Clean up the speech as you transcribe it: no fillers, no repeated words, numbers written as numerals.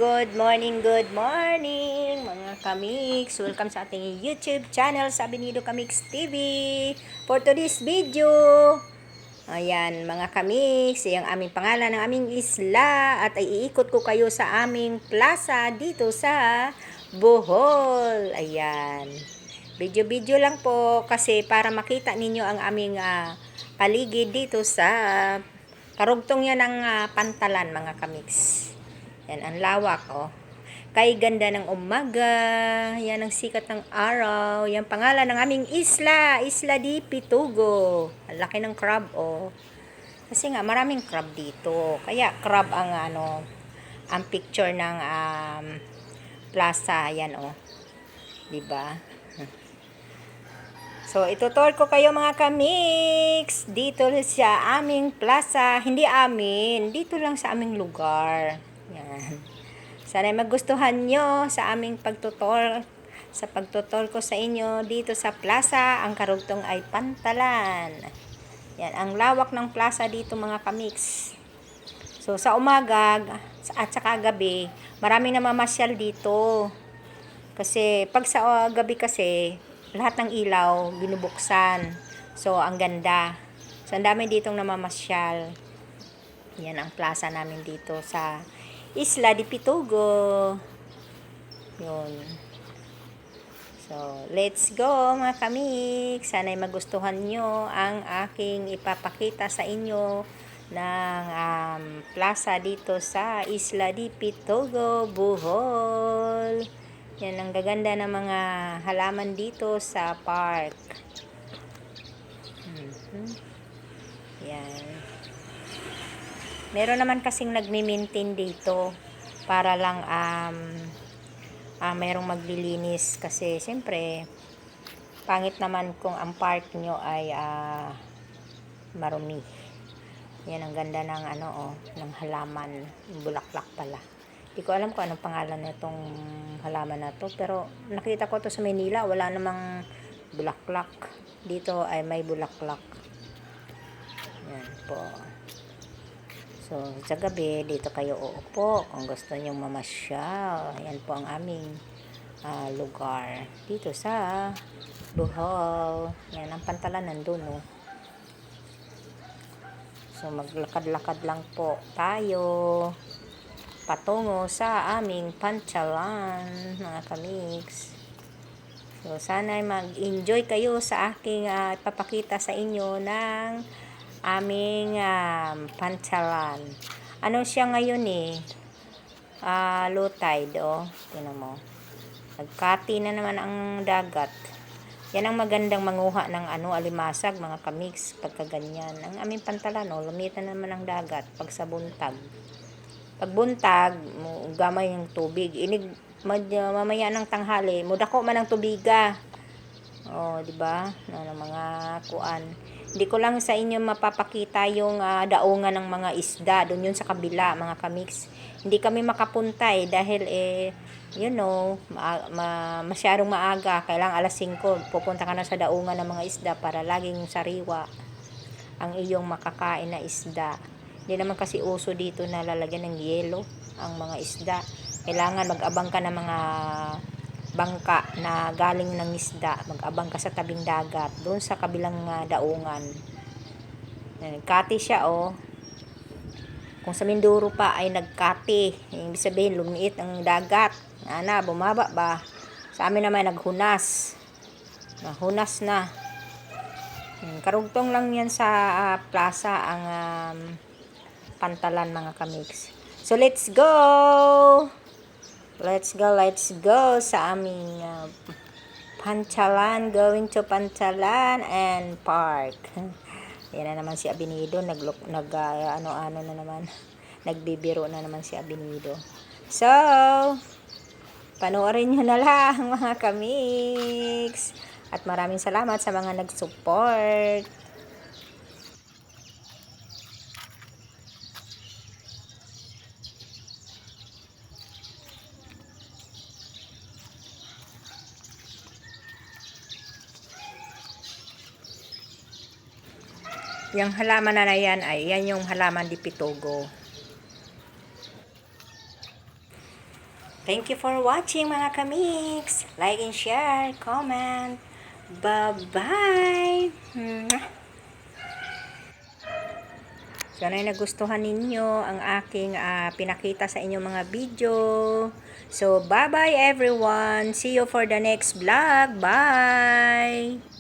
good morning mga kamiks. Welcome sa ating YouTube channel sa Abinido Kamiks TV. For today's video, ayan mga kamiks, yung aming pangalan ng aming isla at ay iikot ko kayo sa aming plaza dito sa Bohol. Ayan. Video lang po kasi para makita ninyo ang aming paligid dito sa karugtong yan ng Pantalan mga kamiks. Yan, ang lawak, oh. Kay ganda ng umaga. Yan ang sikat ng araw. Yan pangalan ng aming isla. Isla di Pitugo. Ang laki ng crab, oh. Kasi nga, maraming crab dito. Kaya, crab ang, ang picture ng plaza. Yan, oh. Diba? So, itutur ko kayo mga kamiks. Dito sa aming plaza. Hindi amin. Dito lang sa aming lugar. Yan. Sana magustuhan nyo sa aming pagtutor. Sa pagtutor ko sa inyo dito sa plaza. Ang karugtong ay Pantalan. Yan. Ang lawak ng plaza dito mga kamiks. So, sa umaga at saka gabi, maraming namamasyal dito. Kasi, pag sa gabi kasi, lahat ng ilaw, binubuksan. So, ang ganda. So, ang dami ditong namamasyal. Yan ang plaza namin dito sa Isla di Pitugo. Yun. So, let's go mga kamik. Sana'y magustuhan nyo ang aking ipapakita sa inyo ng plaza dito sa Isla di Pitugo, Bohol. Yan ang gaganda ng mga halaman dito sa park. Yan. Meron naman kasing nagmi-maintain dito para lang merong maglilinis kasi siyempre pangit naman kung ang park nyo ay marumi. Yan ang ganda ng ng halaman, bulaklak pala. Hindi ko alam kung anong pangalan nitong halaman na to, pero nakita ko to sa Manila, wala namang bulaklak. Dito ay may bulaklak. Yan po. So, sa gabi, dito kayo uupo kung gusto nyong mamasyal. Yan po ang aming lugar. Dito sa Bohol. Yan, ang Pantalan nandun, oh. So, maglakad-lakad lang po tayo patungo sa aming Pantalan, mga kamiks. So, sana mag-enjoy kayo sa aking ipapakita sa inyo ng aming Pantalan. Ano siya ngayon low tide, oh. Tingnan mo. Nagkati na naman ang dagat. Yan ang magandang manguha ng alimasag, mga kamiks, pagka ganyan. Ang aming Pantalan, oh, lumitan naman ang dagat pag sa buntag. Pag buntag, gamay yung tubig. Mamaya ng tanghali, mudako man ang tubiga. Oh, di ba? Mga kuan. Hindi ko lang sa inyo mapapakita yung daungan ng mga isda. Doon yun sa kabila, mga kamiks. Hindi kami makapunta dahil masyadong maaga. Kailangan alas 5, pupunta ka na sa daungan ng mga isda para laging sariwa ang iyong makakain na isda. Hindi naman kasi uso dito na lalagyan ng yelo ang mga isda. Kailangan mag-abang ka ng mga bangka na galing ng isda. Mag-abang ka sa tabing dagat, doon sa kabilang daungan. Nagkati siya, oh. Kung sa Mindoro pa ay nagkati, ibig sabihin lumiit ang dagat. Bumaba ba? Sa amin naman naghunas. Nahunas na. Karugtong lang yan sa plaza ang Pantalan, mga kamiks. So let's go! Let's go sa aming Pantalan, going to Pantalan and Park. Yan na naman si Abinido, na naman, nagbibiro na naman si Abinido. So, panoorin nyo na lang mga kamiks. At maraming salamat sa mga nag-support. Yung halaman na yan yung halaman di Pitugo. Thank you for watching mga kamiks. Like and share, comment. Bye-bye! Sana'y nagustuhan ninyo ang aking pinakita sa inyong mga video. So, bye-bye everyone! See you for the next vlog. Bye!